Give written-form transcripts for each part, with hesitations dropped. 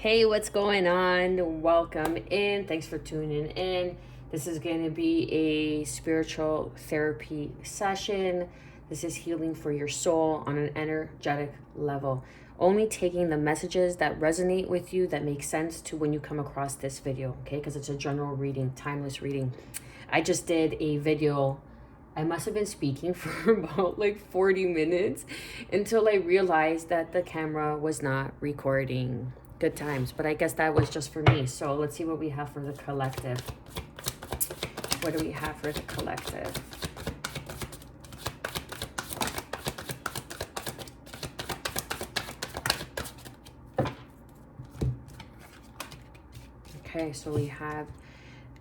Hey, what's going on? Welcome in. Thanks for tuning in. This is going to be a spiritual therapy session. This is healing for your soul on an energetic level. Only taking the messages that resonate with you, that make sense to when you come across this video, okay? Because it's a general reading, timeless reading. I just did a video. I must have been speaking for about like 40 minutes until I realized that the camera was not recording. Good times, but I guess that was just for me. So let's see what we have for the collective. What do we have for the collective? Okay, so we have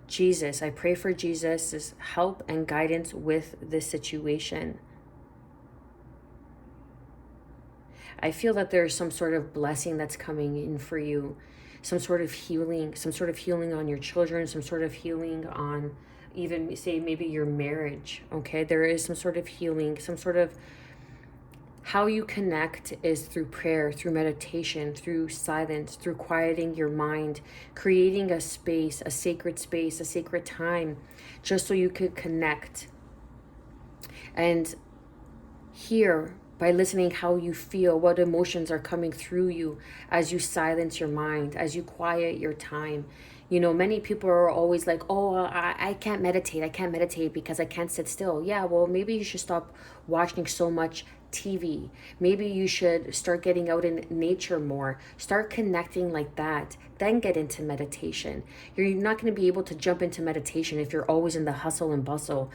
Jesus. I pray for Jesus' help and guidance with this situation. I feel that there's some sort of blessing that's coming in for you, some sort of healing on your children, some sort of healing on even say maybe your marriage, okay? There is some sort of healing, some sort of how you connect is through prayer, through meditation, through silence, through quieting your mind, creating a space, a sacred time, just so you could connect. And here, by listening how you feel, what emotions are coming through you as you silence your mind, as you quiet your time. You know, many people are always like, oh, I can't meditate. I can't meditate because I can't sit still. Yeah, well, maybe you should stop watching so much TV. Maybe you should start getting out in nature more. Start connecting like that. Then get into meditation. You're not going to be able to jump into meditation if you're always in the hustle and bustle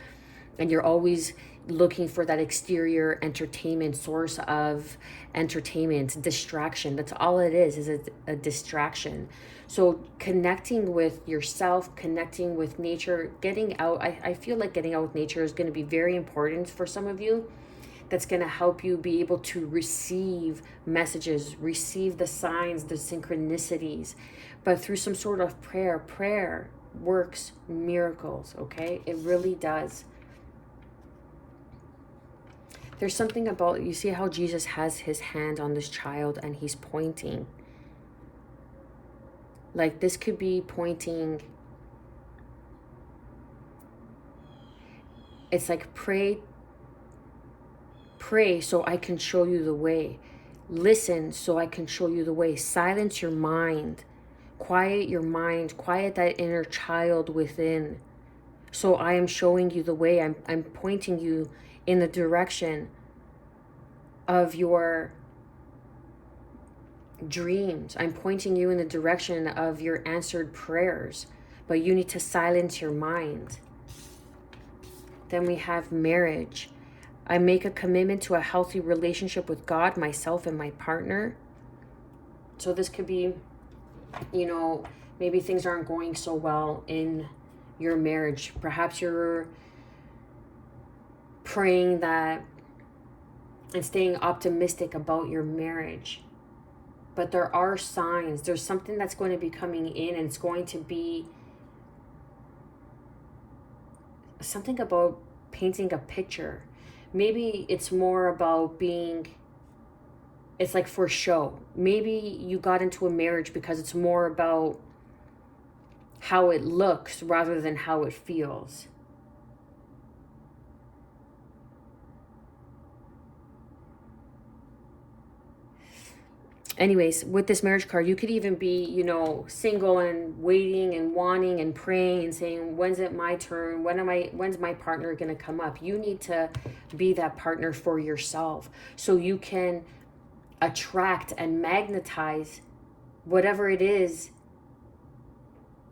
and you're always looking for that exterior entertainment, source of entertainment, distraction. That's all it is a distraction. So connecting with yourself, connecting with nature, getting out. I feel like getting out with nature is going to be very important for some of you. That's going to help you be able to receive messages, receive the signs, the synchronicities, but through some sort of prayer. Prayer works miracles, okay? It really does. There's something about, you see how Jesus has his hand on this child and he's pointing. Like this could be pointing. It's like pray so I can show you the way. Listen so I can show you the way. Silence your mind. Quiet your mind. Quiet that inner child within. So I am showing you the way. I'm pointing you in the direction of your dreams. I'm pointing you in the direction of your answered prayers, but you need to silence your mind. Then we have marriage. I make a commitment to a healthy relationship with God, myself, and my partner. So this could be, you know, maybe things aren't going so well in your marriage. Perhaps you're praying that and staying optimistic about your marriage. But there are signs. There's something that's going to be coming in, and it's going to be something about painting a picture. Maybe it's more about it's like for show. Maybe you got into a marriage because it's more about how it looks rather than how it feels. Anyways, with this marriage card, you could even be, you know, single and waiting and wanting and praying and saying, when's it my turn? When's my partner going to come up? You need to be that partner for yourself so you can attract and magnetize whatever it is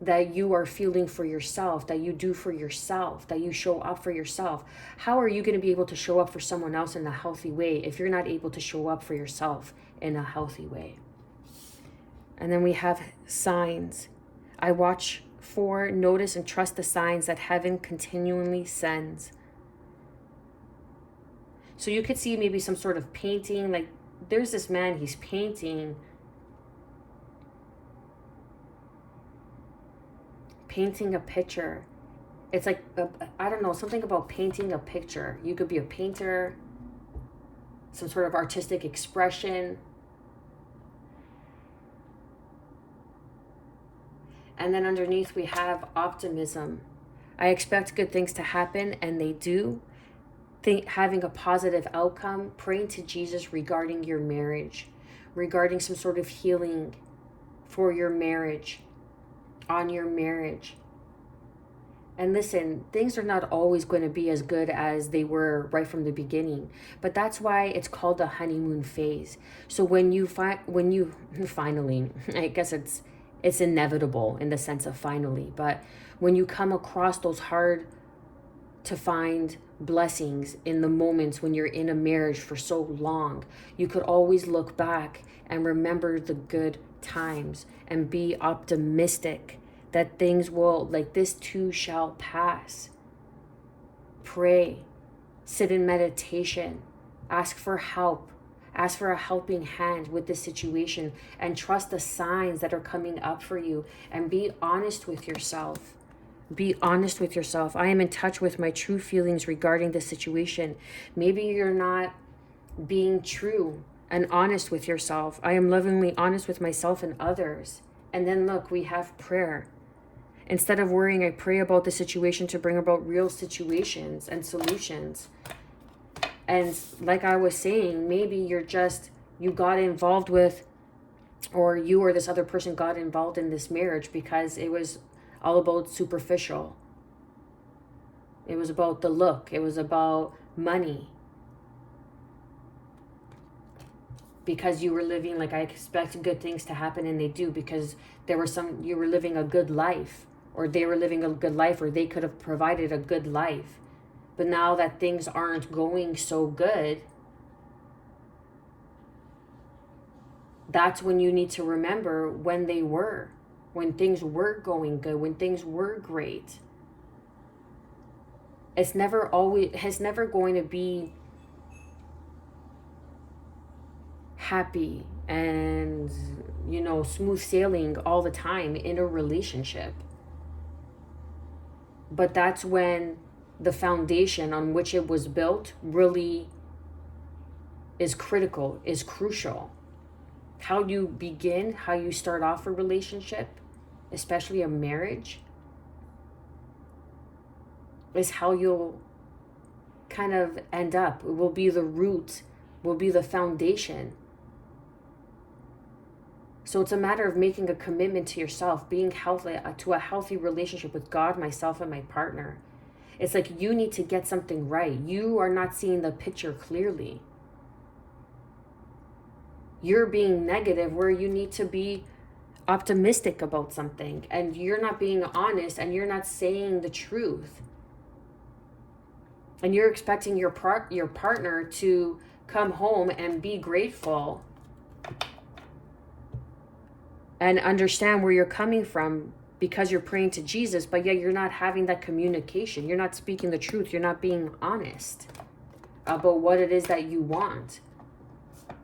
that you are feeling for yourself, that you do for yourself, that you show up for yourself. How are you going to be able to show up for someone else in a healthy way if you're not able to show up for yourself in a healthy way? And then we have signs. I watch for, notice, and trust the signs that heaven continually sends. So you could see maybe some sort of painting, like there's this man, he's painting a picture. It's like, I don't know, something about painting a picture. You could be a painter, some sort of artistic expression. And then underneath we have optimism. I expect good things to happen, and they do. Having a positive outcome, praying to Jesus regarding your marriage, regarding some sort of healing for your marriage, on your marriage. And listen, things are not always going to be as good as they were right from the beginning, but that's why it's called the honeymoon phase. So when you finally, I guess it's inevitable in the sense of finally, but when you come across those hard to find blessings in the moments when you're in a marriage for so long, you could always look back and remember the good times and be optimistic that things will, like this too shall pass. Pray, sit in meditation, ask for help, ask for a helping hand with this situation, and trust the signs that are coming up for you, and be honest with yourself. Be honest with yourself. I am in touch with my true feelings regarding this situation. Maybe you're not being true and honest with yourself. I am lovingly honest with myself and others. And then look, we have prayer. Instead of worrying, I pray about the situation to bring about real situations and solutions. And like I was saying, maybe you got involved with, or you or this other person got involved in this marriage because it was all about superficial. It was about the look. It was about money. Because you were living, like, I expect good things to happen, and they do, because you were living a good life, or they were living a good life, or they could have provided a good life. But now that things aren't going so good, that's when you need to remember when things were going good, when things were great. It's never going to be happy and, smooth sailing all the time in a relationship. But that's when the foundation on which it was built really is critical, is crucial. How you begin, how you start off a relationship, especially a marriage, is how you'll kind of end up. It will be the root, will be the foundation. So it's a matter of making a commitment to yourself, being healthy, to a healthy relationship with God, myself, and my partner. It's like you need to get something right. You are not seeing the picture clearly. You're being negative where you need to be optimistic about something, and you're not being honest, and you're not saying the truth. And you're expecting your partner to come home and be grateful and understand where you're coming from because you're praying to Jesus, but yet you're not having that communication. You're not speaking the truth. You're not being honest about what it is that you want.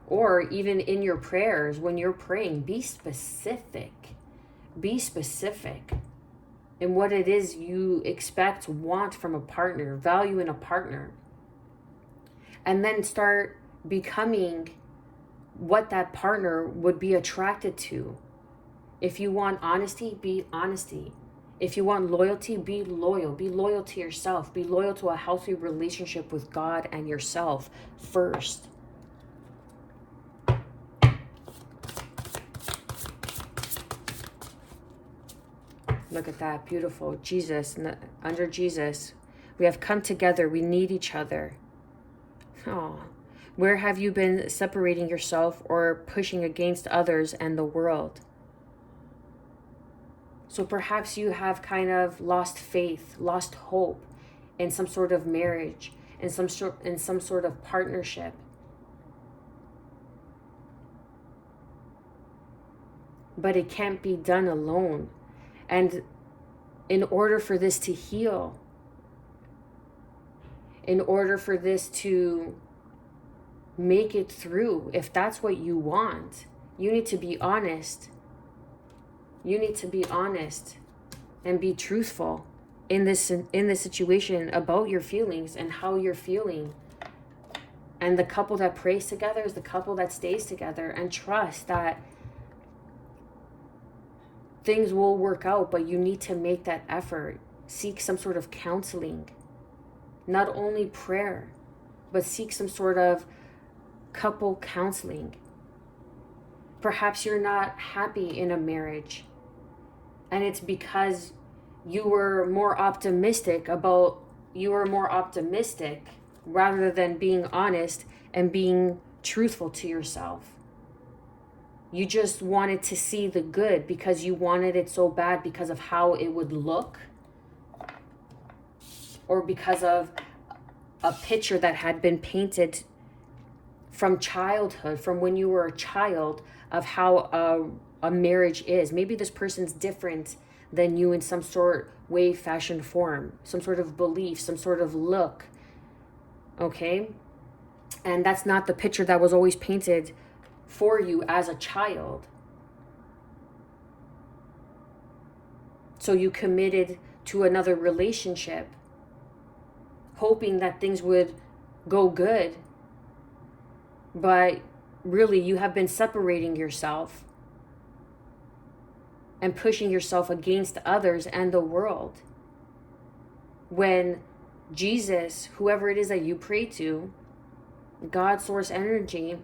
Or even in your prayers, when you're praying, be specific. Be specific in what it is you expect, want from a partner, value in a partner. And then start becoming what that partner would be attracted to. If you want honesty, be honesty. If you want loyalty, be loyal. Be loyal to yourself. Be loyal to a healthy relationship with God and yourself first. Look at that, beautiful. Jesus, under Jesus, we have come together. We need each other. Oh, where have you been separating yourself or pushing against others and the world? So perhaps you have kind of lost faith, lost hope in some sort of marriage, in some sort of partnership. But it can't be done alone. And in order for this to heal, in order for this to make it through, if that's what you want, you need to be honest. You need to be honest and be truthful in this situation about your feelings and how you're feeling. And the couple that prays together is the couple that stays together, and trust that things will work out, but you need to make that effort. Seek some sort of counseling. Not only prayer, but seek some sort of couple counseling. Perhaps you're not happy in a marriage, and it's because you were more optimistic rather than being honest and being truthful to yourself. You just wanted to see the good because you wanted it so bad because of how it would look, or because of a picture that had been painted from childhood, from when you were a child, of how a marriage is. Maybe this person's different than you in some sort, way, fashion, form, some sort of belief, some sort of look. Okay? And that's not the picture that was always painted for you as a child. So you committed to another relationship, hoping that things would go good. But really, you have been separating yourself and pushing yourself against others and the world. When Jesus, whoever it is that you pray to, God, source, energy,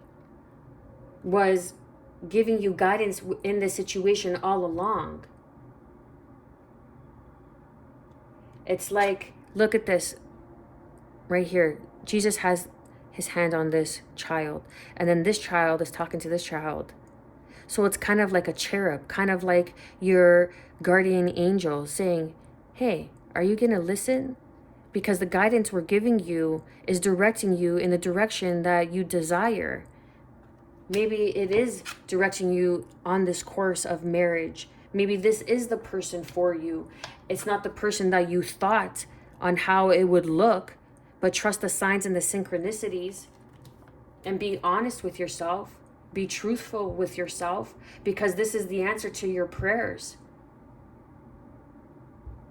was giving you guidance in this situation all along. It's like, look at this right here. Jesus has his hand on this child, and then this child is talking to this child. So it's kind of like a cherub, kind of like your guardian angel saying, hey, are you going to listen? Because the guidance we're giving you is directing you in the direction that you desire. Maybe it is directing you on this course of marriage. Maybe this is the person for you. It's not the person that you thought on how it would look, but trust the signs and the synchronicities and be honest with yourself. Be truthful with yourself, because this is the answer to your prayers.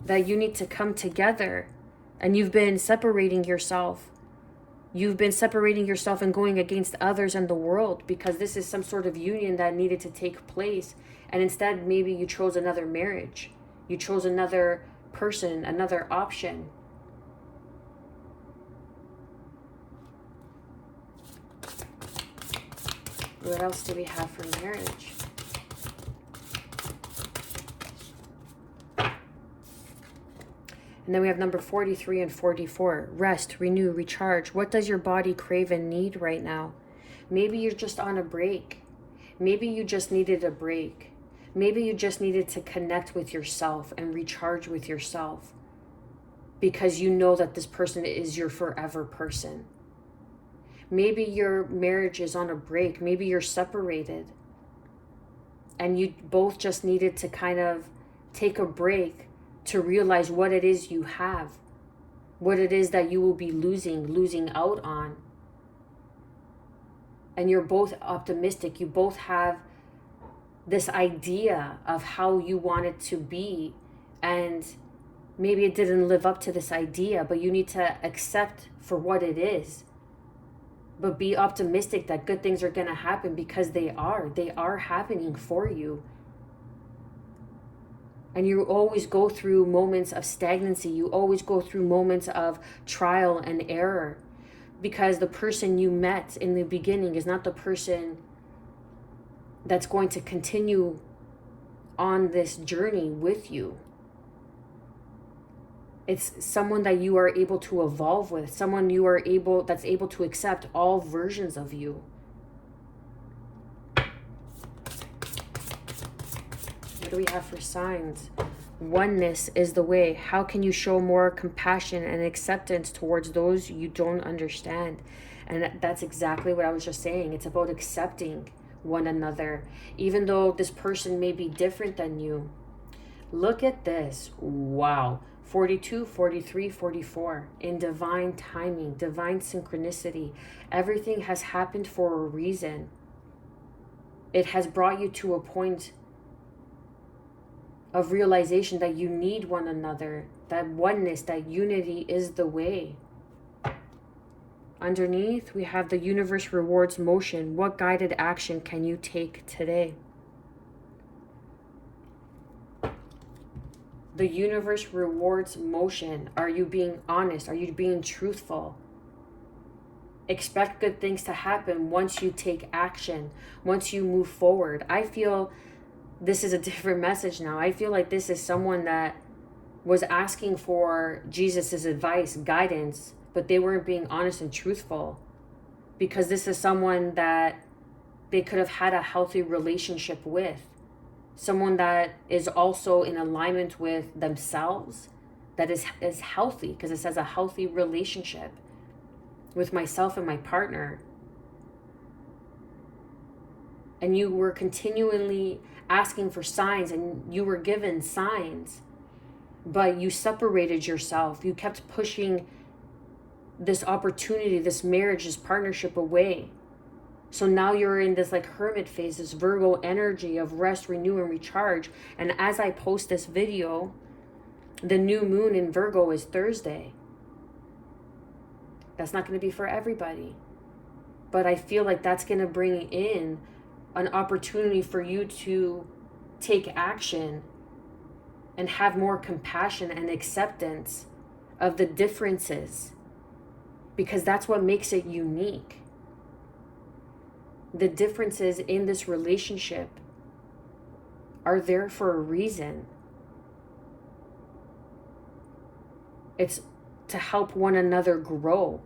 That you need to come together, and you've been separating yourself. You've been separating yourself and going against others and the world because this is some sort of union that needed to take place. And instead, maybe you chose another marriage. You chose another person, another option. What else do we have for marriage? And then we have number 43 and 44. Rest, renew, recharge. What does your body crave and need right now? Maybe you're just on a break. Maybe you just needed a break. Maybe you just needed to connect with yourself and recharge with yourself, because you know that this person is your forever person. Maybe your marriage is on a break. Maybe you're separated and you both just needed to kind of take a break to realize what it is you have, what it is that you will be losing out on. And you're both optimistic. You both have this idea of how you want it to be, and maybe it didn't live up to this idea, but you need to accept for what it is. But be optimistic that good things are going to happen, because they are happening for you. And you always go through moments of stagnancy. You always go through moments of trial and error, because the person you met in the beginning is not the person that's going to continue on this journey with you. It's someone that you are able to evolve with, someone that's able to accept all versions of you. What do we have for signs? Oneness is the way. How can you show more compassion and acceptance towards those you don't understand? And that's exactly what I was just saying. It's about accepting one another, even though this person may be different than you. Look at this. Wow. 42, 43, 44. In divine timing, divine synchronicity. Everything has happened for a reason. It has brought you to a point of realization that you need one another, that oneness, that unity is the way. Underneath, we have the universe rewards motion. What guided action can you take today? The universe rewards motion. Are you being honest? Are you being truthful? Expect good things to happen once you take action, once you move forward. I feel this is a different message now. I feel like this is someone that was asking for Jesus's advice, guidance, but they weren't being honest and truthful, because this is someone that they could have had a healthy relationship with, someone that is also in alignment with themselves, that is healthy, because it says a healthy relationship with myself and my partner. And you were continually asking for signs, and you were given signs, but you separated yourself. You kept pushing this opportunity, this marriage, this partnership away. So now you're in this like hermit phase, this Virgo energy of rest, renew, and recharge. And as I post this video, the new moon in Virgo is Thursday. That's not going to be for everybody. But I feel like that's going to bring in an opportunity for you to take action and have more compassion and acceptance of the differences, because that's what makes it unique. The differences in this relationship are there for a reason. It's to help one another grow.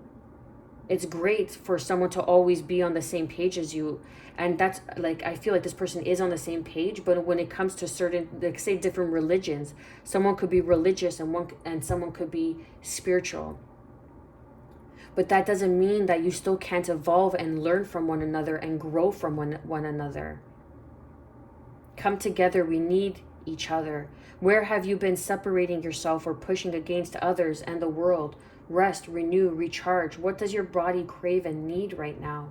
It's great for someone to always be on the same page as you. And that's like, I feel like this person is on the same page, but when it comes to certain, like say different religions, someone could be religious and someone could be spiritual. But that doesn't mean that you still can't evolve and learn from one another and grow from one another. Come together, we need each other. Where have you been separating yourself or pushing against others and the world? Rest, renew, recharge. What does your body crave and need right now?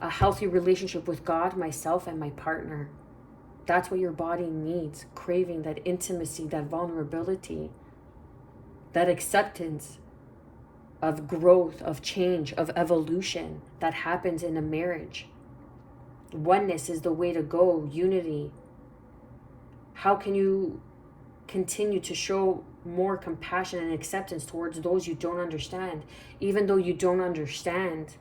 A healthy relationship with God, myself, and my partner. That's what your body needs. Craving that intimacy, that vulnerability, that acceptance of growth, of change, of evolution that happens in a marriage. Oneness is the way to go. Unity. How can you continue to show more compassion and acceptance towards those you don't understand, even though you don't understand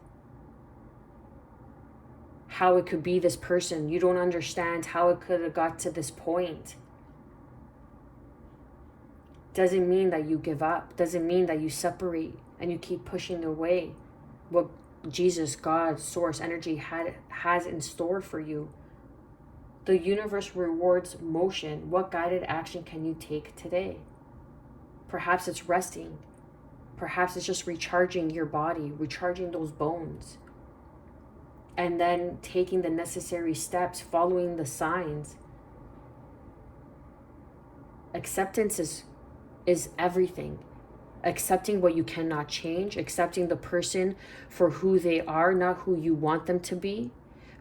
how it could be this person? You don't understand how it could have got to this point. Doesn't mean that you give up. Doesn't mean that you separate and you keep pushing away what Jesus, God, source, energy has in store for you. The universe rewards motion. What guided action can you take today? Perhaps it's resting. Perhaps it's just recharging your body, recharging those bones. And then taking the necessary steps, following the signs. Acceptance is everything. Accepting what you cannot change, accepting the person for who they are, not who you want them to be,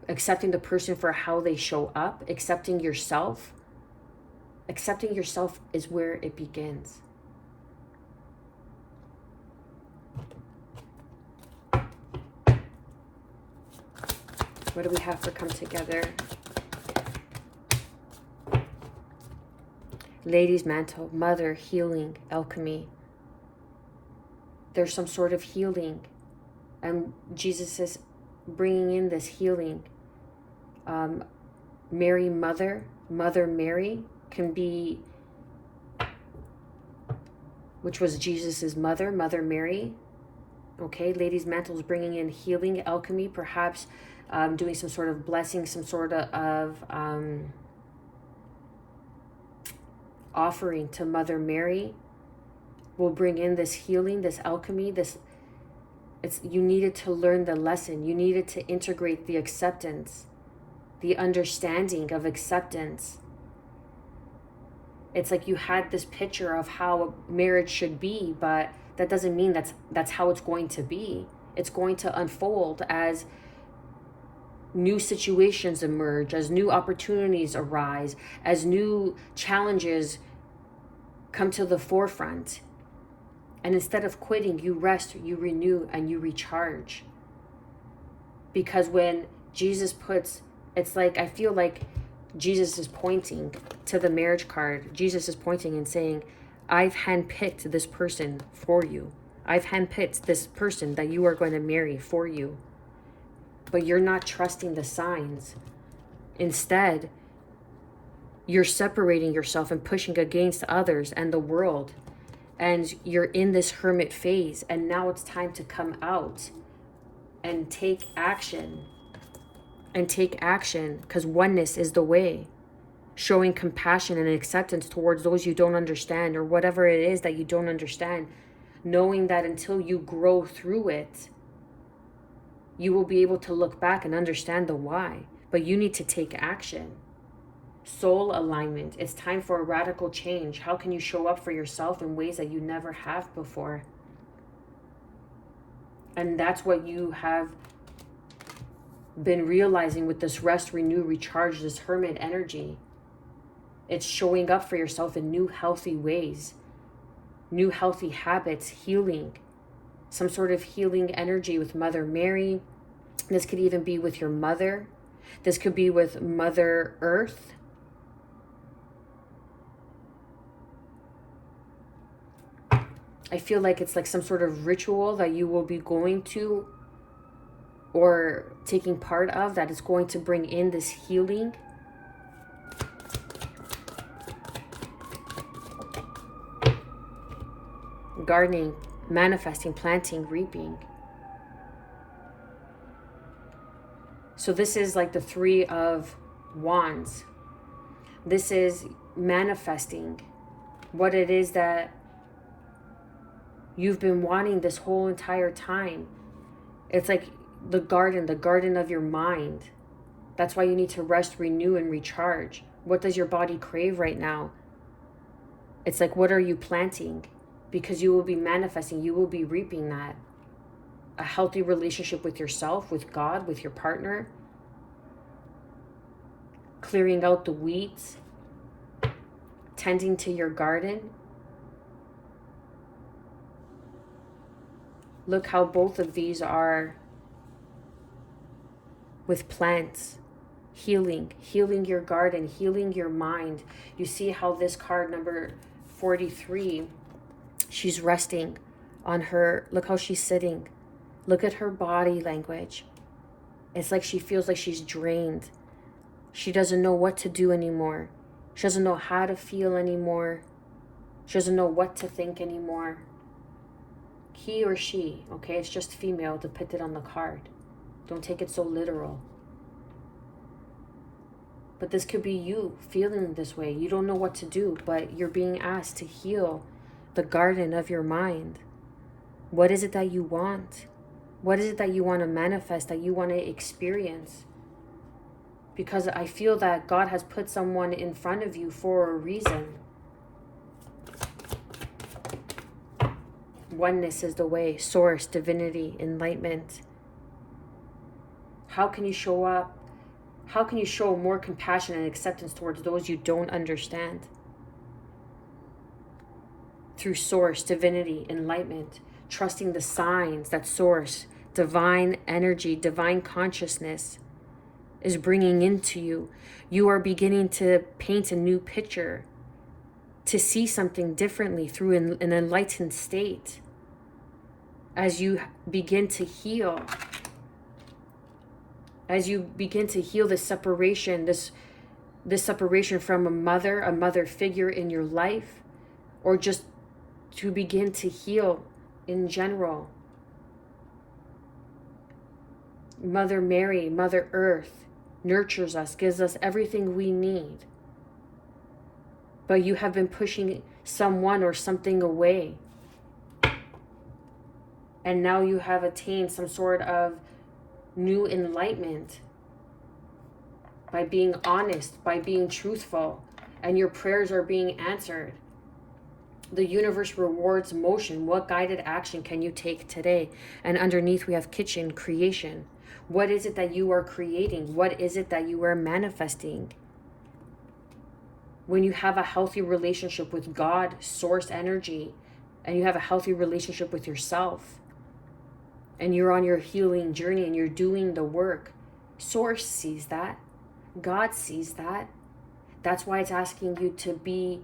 accepting the person for how they show up, accepting yourself. Accepting yourself is where it begins. What do we have for come together? Lady's mantle, mother, healing, alchemy. There's some sort of healing, and Jesus is bringing in this healing. Mary, Mother Mary can be, which was Jesus's mother, Mother Mary. Okay, Lady's mantle is bringing in healing, alchemy, perhaps doing some sort of blessing, some sort of offering to Mother Mary. Will bring in this healing, this alchemy, you needed to learn the lesson. You needed to integrate the acceptance, the understanding of acceptance. It's like you had this picture of how a marriage should be, but that doesn't mean that's how it's going to be. It's going to unfold as new situations emerge, as new opportunities arise, as new challenges come to the forefront. And instead of quitting, you rest, you renew, and you recharge. Because when Jesus puts, it's like, I feel like Jesus is pointing to the marriage card. Jesus is pointing and saying, I've handpicked this person for you. I've handpicked this person that you are going to marry for you. But you're not trusting the signs. Instead, you're separating yourself and pushing against others and the world. And you're in this hermit phase. And now it's time to come out and take action. And take action, because oneness is the way. Showing compassion and acceptance towards those you don't understand, or whatever it is that you don't understand. Knowing that until you grow through it, you will be able to look back and understand the why. But you need to take action. Soul alignment. It's time for a radical change. How can you show up for yourself in ways that you never have before? And that's what you have been realizing with this rest, renew, recharge, this hermit energy. It's showing up for yourself in new healthy ways, new healthy habits, healing, some sort of healing energy with Mother Mary. This could even be with your mother. This could be with Mother Earth. I feel like it's like some sort of ritual that you will be going to or taking part of that is going to bring in this healing. Gardening, manifesting, planting, reaping. So this is like the Three of Wands. This is manifesting what it is that you've been wanting this whole entire time. It's like the garden of your mind. That's why you need to rest, renew, and recharge. What does your body crave right now? It's like, what are you planting? Because you will be manifesting, you will be reaping that. A healthy relationship with yourself, with God, with your partner. Clearing out the weeds. Tending to your garden. Look how both of these are with plants. Healing your garden, healing your mind. You see how this card number 43, she's resting on her, look how she's sitting. Look at her body language. It's like she feels like she's drained. She doesn't know what to do anymore. She doesn't know how to feel anymore. She doesn't know what to think anymore. He or she, okay? It's just female depicted on the card. Don't take it so literal. But this could be you feeling this way. You don't know what to do, but you're being asked to heal the garden of your mind. What is it that you want? What is it that you want to manifest, that you want to experience? Because I feel that God has put someone in front of you for a reason. Oneness is the way. Source, divinity, enlightenment. How can you show up? How can you show more compassion and acceptance towards those you don't understand? Through source, divinity, enlightenment, trusting the signs that source, divine energy, divine consciousness is bringing into you. You are beginning to paint a new picture, to see something differently through an enlightened state. As you begin to heal, this separation, this separation from a mother figure in your life, or just to begin to heal in general. Mother Mary, Mother Earth, nurtures us, gives us everything we need. But you have been pushing someone or something away. And now you have attained some sort of new enlightenment by being honest, by being truthful, and your prayers are being answered. The universe rewards motion. What guided action can you take today? And underneath we have kitchen, creation. What is it that you are creating? What is it that you are manifesting? When you have a healthy relationship with God, source energy, and you have a healthy relationship with yourself, and you're on your healing journey and you're doing the work, source sees that. God sees that. That's why it's asking you to be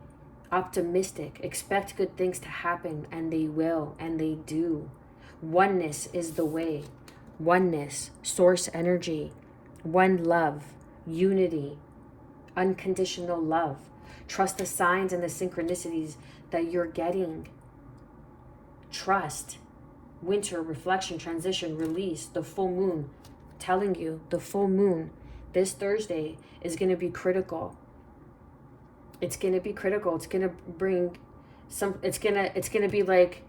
optimistic. Expect good things to happen, and they will, and they do. Oneness is the way. Oneness, source energy, one love, unity, unconditional love. Trust the signs and the synchronicities that you're getting. Trust. Winter, reflection, transition, release, the full moon. Telling you, the full moon this Thursday is going to be critical. It's going to be critical. It's going to bring some, it's going to be like,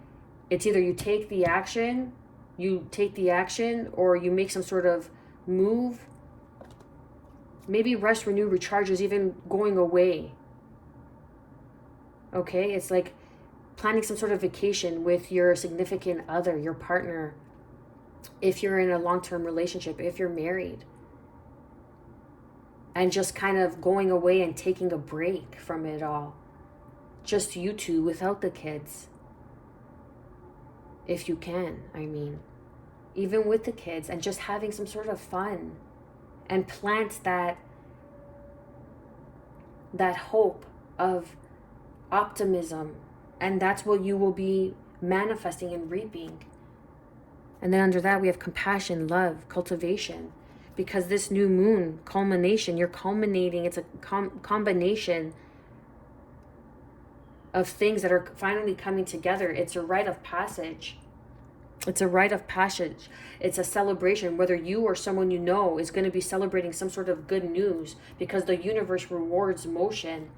it's either you take the action, or you make some sort of move. Maybe rest, renew, recharge is even going away. Okay? It's like planning some sort of vacation with your significant other, your partner. If you're in a long-term relationship, if you're married. And just kind of going away and taking a break from it all. Just you two without the kids. If you can, I mean. Even with the kids, and just having some sort of fun. And plant that hope of optimism. And that's what you will be manifesting and reaping. And then under that, we have compassion, love, cultivation. Because this new moon, culmination, you're culminating. It's a combination of things that are finally coming together. It's a rite of passage. It's a rite of passage. It's a celebration, whether you or someone you know is going to be celebrating some sort of good news, because the universe rewards motion,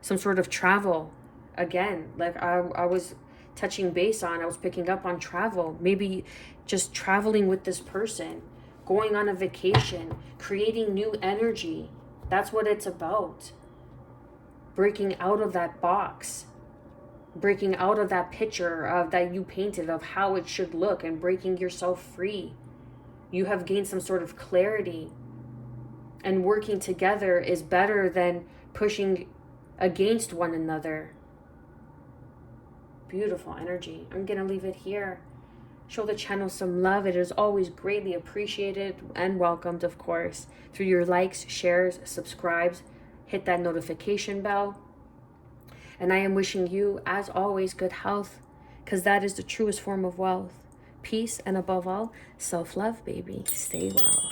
some sort of travel. Again, like I was touching base on, I was picking up on travel. Maybe just traveling with this person, going on a vacation, creating new energy. That's what it's about. Breaking out of that box. Breaking out of that picture of that you painted of how it should look, and breaking yourself free. You have gained some sort of clarity. And working together is better than pushing against one another. Beautiful energy. I'm going to leave it here. Show the channel some love. It is always greatly appreciated and welcomed, of course, through your likes, shares, subscribes. Hit that notification bell. And I am wishing you, as always, good health, because that is the truest form of wealth. Peace, and above all, self-love, baby. Stay well.